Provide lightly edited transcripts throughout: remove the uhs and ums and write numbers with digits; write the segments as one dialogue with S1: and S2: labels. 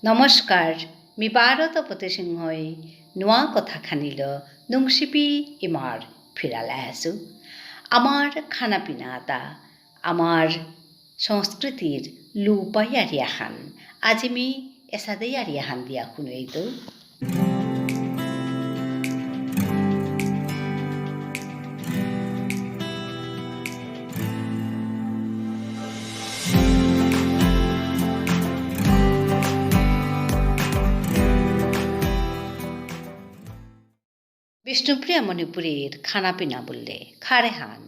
S1: নমস্কাৰ মি পাৰ্বতী সিংহই নোৱা কথাখানিল নুংচিপি ইমাৰ ফিৰালে আছোঁ আমাৰ খানা পিনা এটা আমাৰ সংস্কৃতিৰ লুপাই আৰিয়াখান আজি মি এসাদেই আৰিয়াখান দিয়া শুনেইতো বিষ্ণুপ্রিয়া মণিপুরের খানা পিনা বললে খারে হান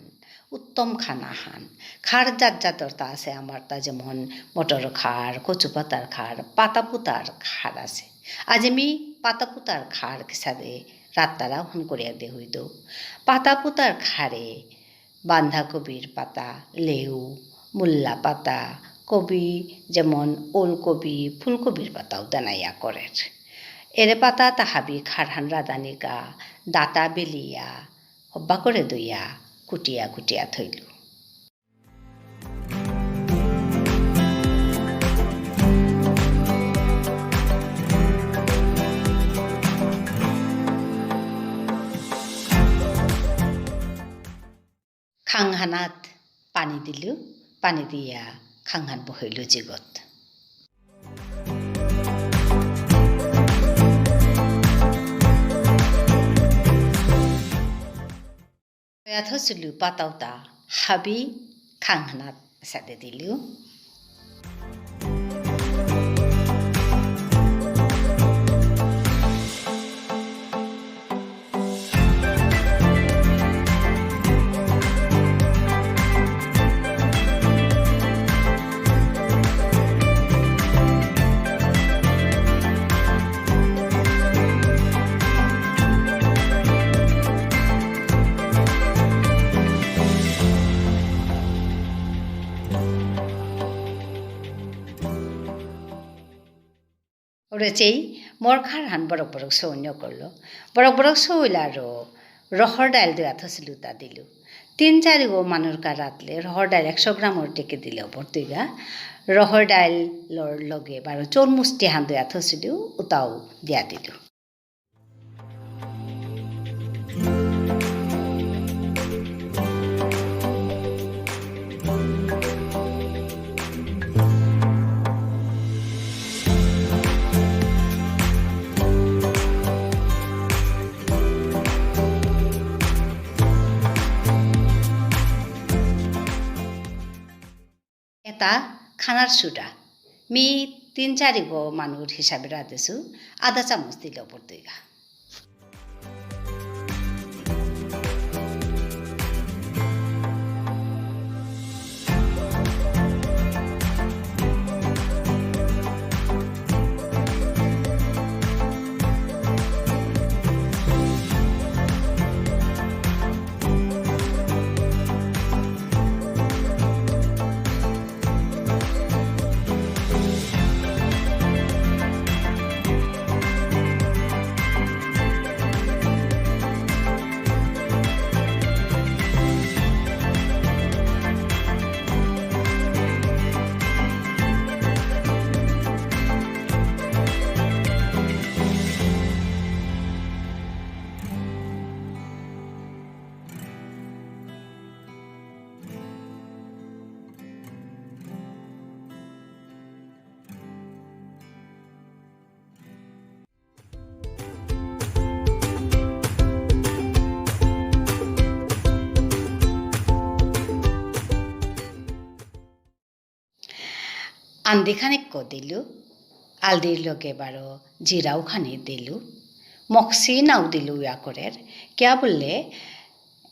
S1: উত্তম খানা হান খার জাতটা আছে আমার তা যেমন মটর খার কচু পাতার খার পাতা পুতার খার আছে আজ আমি পাতা পুতার খার হিসাবে রাত্তারা হন করিয়া দে হইত পাতা পুতার খারে বাঁধাকপির পাতা লেউ মূল্লা পাতা কবি যেমন ওলকবি ফুলকবির পাতাও দানাইয়া করে এরে পাতা তাহাবি খারহান রাধানিকা দাতা বেলিয়া হব্বা করে দইয়া কুটিয়া কুটিয়া থইল খাংহানাত পানী দিলো পানী দিয়া খাংহান বহইল জিগত থৈছিলো পাতাওতা হাবি খাংহানাত সাদে দিলো ওরেচেই মর খার হান বরক বরক সৌন্য করলো বরক বরক সৌইলা আর রহর ডাইল দেওয়া থসিলু তা দিলু 3-4 গো মানুষ কা রাতলে রহর ডাইল 100 গ্রামর টেকে দিলে ভর্তিগা রহর ডাইল লগে বারো চোরমুষ্টি হান দেওয়া থসিলু ওটাও দিয়া দিলু এটা খানার সুটা মি 3-4 গো মানুষ হিসাবে রাঁধেছু আধা চামচ দিলে পড়তেগা আন্দি খানিক দিলু আলদির লগে বারো জিরাও খানি দিলু মক্সি নাও দিলু ইয়া করে কিয়া বললে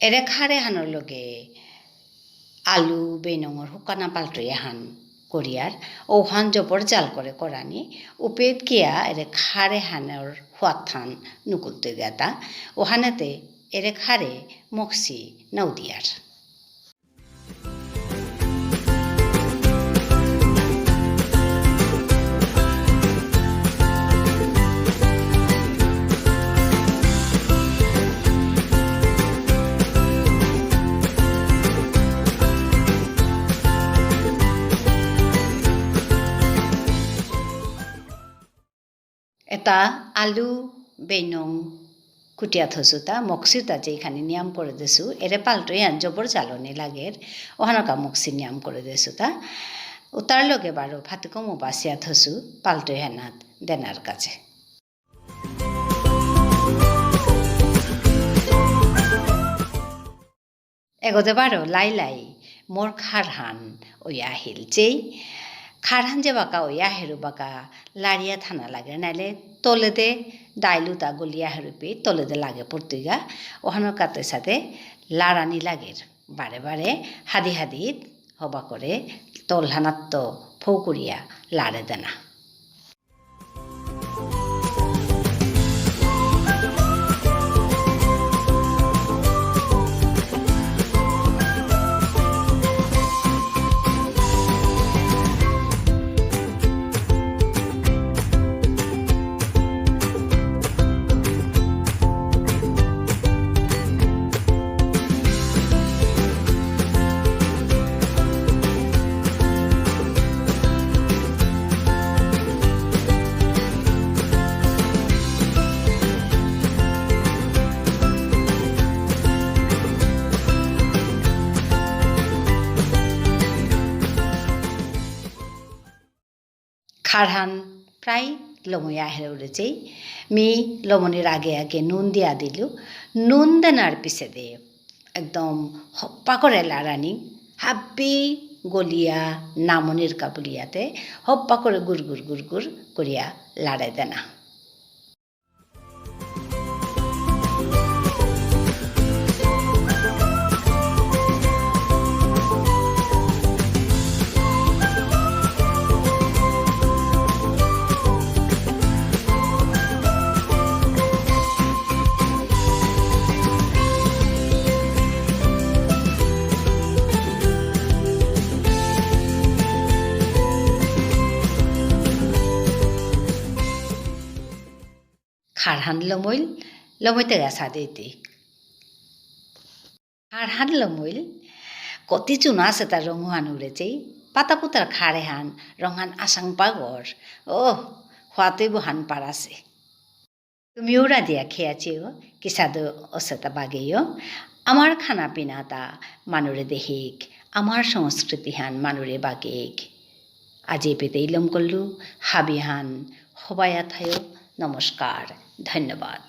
S1: এরে খারে হানোর লগে আলু বেনঙর হুকানা পাল্টুয়ে হান করিয়ার ওহান জবর জাল করে করানি উপেদ গিয়া এরে খারে হানোর হাত থান নুকুলতে গেতা ওহানেতে এরে খারে মক্সি নাও দিয়ার ওতা আলু বেনং কুটিয়া থসু তা মক্সির তা যে এখানে নিয়ম করে দেছু এরে পাল্টো ইয়ান জবর জ্বালনি লাগের ওহানকা মক্সি নিয়ম করে দেছু তা উতার লগে বারো ফাতিকমো বাসিয়া থসু পাল্টো হেনাত দেনার কাছে এগোতে পারো লাই লাই মোর খারহান ওই আহিল যেই খারহান যে বাঁকা ওই আহেরু বাঁকা লাড়িয়া থানা লাগে নাইলে তলে দে ডাইলুতা গলিয়া হেরুপি তলে দে লাগে পড়তুইগা ওহানোর কাতে সাথে লাড়ানি লাগের বারে বারে হাদি হাদি হবা করে তলহানাত তো ফৌ করিয়া লাড়ে দেনা খারহান প্রায় লময়া হেরে উঠেছেই মি লমনির আগে আগে নুন দিয়া দিলু নুন দেনার পিছে দে একদম হপ্পা করে লাড়ানি হাব্বি গলিয়া নামনির কাবুলিয়াতে হপ্পা করে গুড় গুড় করিয়া লাড়াই দেনা খারহান লমইতে গেছা দিতে খারহান লমইল কতি চুনা আছে তার রঙহান উড়েছেই পাতা পুতার খারে হান রঙহান আসাং পাগর ও হওয়াতেই বহান পারাছে তুমি ওরা দিয়া খেয়াছিও কিসাদো অসেতা বাগেও আমার খানা পিনা তা মানুরে দেহিক আমার সংস্কৃতি হান মানুরে বাগেক আজি পেতে ইলম করলু হাবি হান হবায়া থায় নমস্কার ধন্যবাদ।